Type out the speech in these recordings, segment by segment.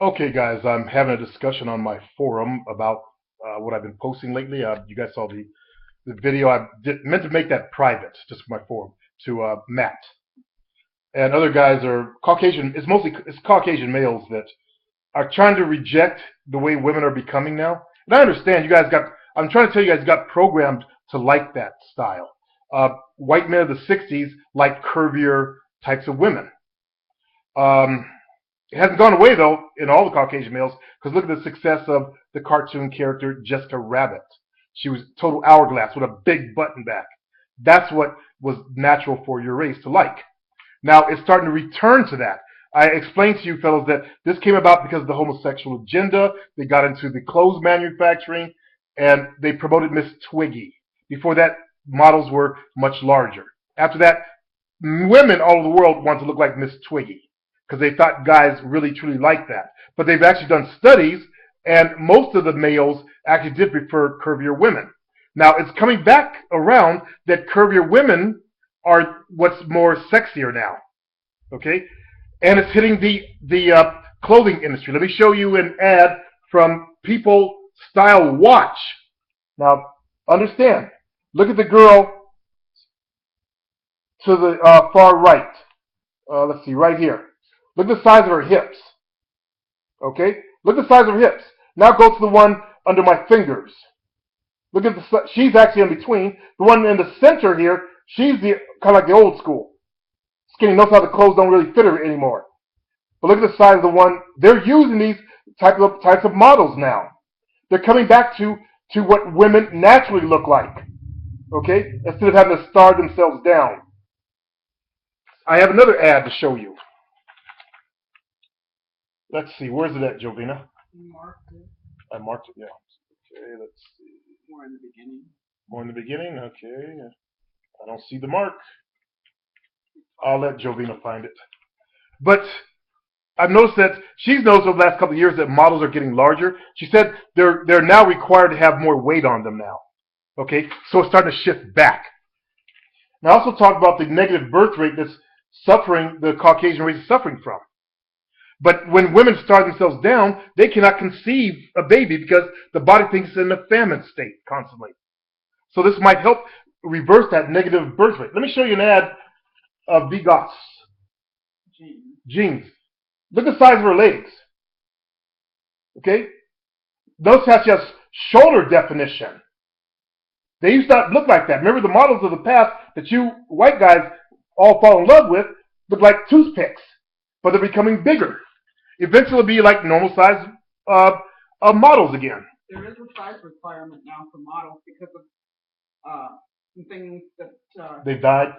Okay, guys, I'm having a discussion on my forum about what I've been posting lately. You guys saw the video. Meant to make that private, just for my forum, to Matt. And other guys are Caucasian. It's Caucasian males that are trying to reject the way women are becoming now. And I understand you guys got. I'm trying to tell you guys got programmed to like that style. White men of the '60s like curvier types of women. Um, It hasn't gone away though in all the Caucasian males because look at the success of the cartoon character Jessica Rabbit. She was total hourglass with a big button back. That's what was natural for your race to like. Now it's starting to return to that. I explained to you fellows that this came about because of the homosexual agenda. They got into the clothes manufacturing and they promoted Miss Twiggy. Before that, models were much larger. After that, women all over the world want to look like Miss Twiggy because they thought guys really truly liked that. But they've actually done studies, and most of the males actually did prefer curvier women. Now it's coming back around that curvier women are what's more sexier now. Okay, and it's hitting the clothing industry. Let me show you an ad from People Style Watch. Now understand. Look at the girl to the far right. Let's see, right here. Look at the size of her hips. Okay? Look at the size of her hips. Now go to the one under my fingers. Look at the. She's actually in between. The one in the center here, she's the kind of like the old school. Skinny. Notice how the clothes don't really fit her anymore. But look at the size of the one. They're using these types of models now. They're coming back to what women naturally look like. Okay? Instead of having to starve themselves down. I have another ad to show you. Let's see. Where's it at, Jovina? You marked it. I marked it. Yeah. Okay. Let's see. More in the beginning. More in the beginning. Okay. I don't see the mark. I'll let Jovina find it. But I've noticed that she's noticed over the last couple of years that models are getting larger. She said they're now required to have more weight on them now. Okay. So it's starting to shift back. And I also talked about the negative birth rate that's the Caucasian race is suffering from. But when women starve themselves down, they cannot conceive a baby because the body thinks it's in a famine state constantly. So this might help reverse that negative birth rate. Let me show you an ad of Bigos jeans. Look at the size of her legs. Okay? Notice how she has shoulder definition. They used to not look like that. Remember the models of the past that you white guys all fall in love with look like toothpicks, but they're becoming bigger. Eventually, it'll be like normal size models again. There is a size requirement now for models because of some things that they died.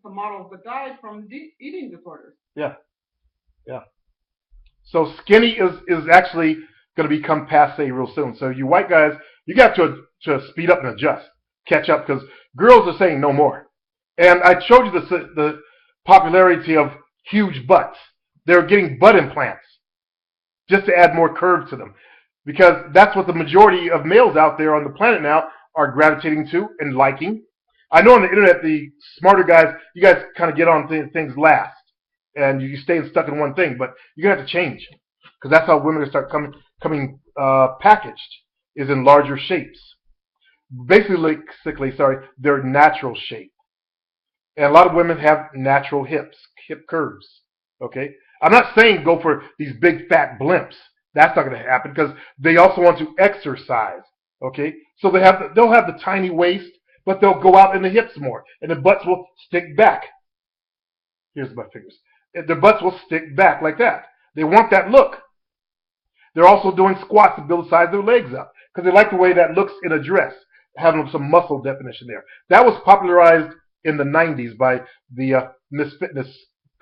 Some models that died from eating disorders. Yeah, yeah. So skinny is actually going to become passe real soon. So you white guys, you got to speed up and adjust, catch up, because girls are saying no more. And I showed you the popularity of huge butts. They're getting butt implants just to add more curve to them, because that's what the majority of males out there on the planet now are gravitating to and liking. I know on the internet, the smarter guys, you guys kind of get on things last, and you stay stuck in one thing, but you're going to have to change, because that's how women are start coming packaged, is in larger shapes. Basically, their natural shape. And a lot of women have natural hip curves, okay? I'm not saying go for these big fat blimps. That's not going to happen because they also want to exercise, okay? So they'll have the tiny waist, but they'll go out in the hips more, and the butts will stick back. Here's my fingers. Their butts will stick back like that. They want that look. They're also doing squats to build the size of their legs up because they like the way that looks in a dress, having some muscle definition there. That was popularized in the 90s by the Miss Fitness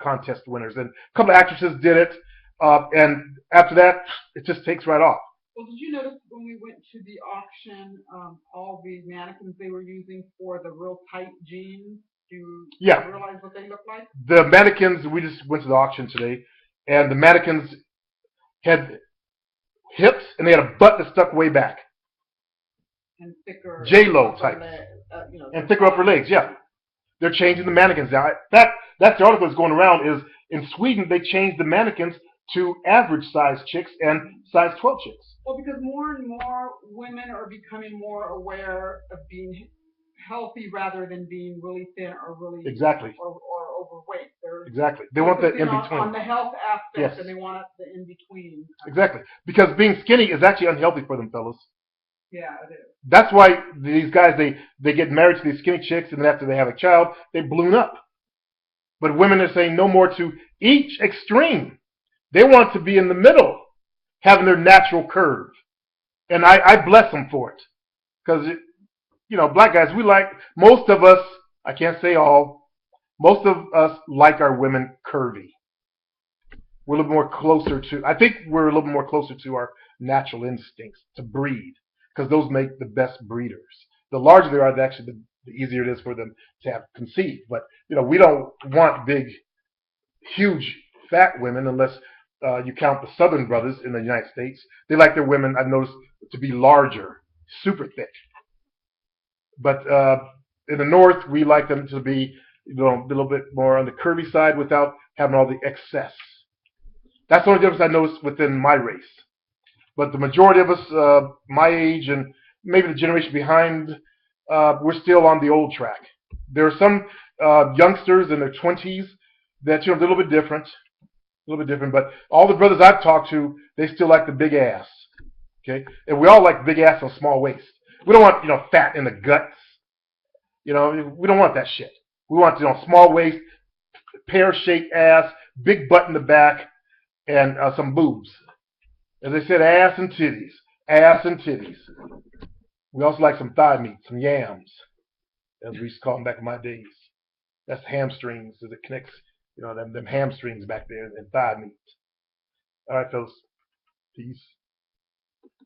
contest winners, and a couple of actresses did it, and after that, it just takes right off. Well, did you notice when we went to the auction, all the mannequins they were using for the real tight jeans? Do you realize what they look like? The mannequins, we just went to the auction today, and the mannequins had hips, and they had a butt that stuck way back. And thicker. J-Lo type. And thicker upper legs, yeah. They're changing the mannequins now. That's the article that's going around is in Sweden they changed the mannequins to average size chicks and size 12 chicks. Well, because more and more women are becoming more aware of being healthy rather than being really thin or really exactly or overweight. They're exactly. They want the in between on the health aspect, yes. and they want the in between. Exactly, because being skinny is actually unhealthy for them, fellas. Yeah, it is. That's why these guys they get married to these skinny chicks, and then after they have a child, they balloon up. But women are saying no more to each extreme. They want to be in the middle, having their natural curve, and I bless them for it, because black guys, we like, most of us, I can't say all, most of us like our women curvy. We're a little more closer to, I think we're a little more closer to our natural instincts to breed, because those make the best breeders. The larger they are, actually, the easier it is for them to have conceived. But we don't want big, huge, fat women unless you count the Southern brothers in the United States. They like their women, I've noticed, to be larger, super thick. But in the North, we like them to be a little bit more on the curvy side without having all the excess. That's the only difference I noticed within my race. But the majority of us, my age and maybe the generation behind, we're still on the old track. There are some youngsters in their 20s that a little bit different, But all the brothers I've talked to, they still like the big ass. Okay, and we all like big ass on small waist. We don't want fat in the guts. We don't want that shit. We want small waist, pear-shaped ass, big butt in the back, and some boobs. As I said, ass and titties. Ass and titties. We also like some thigh meat, some yams, as we used to call them back in my days. That's hamstrings, as it connects, them hamstrings back there and thigh meat. All right, fellas. Peace.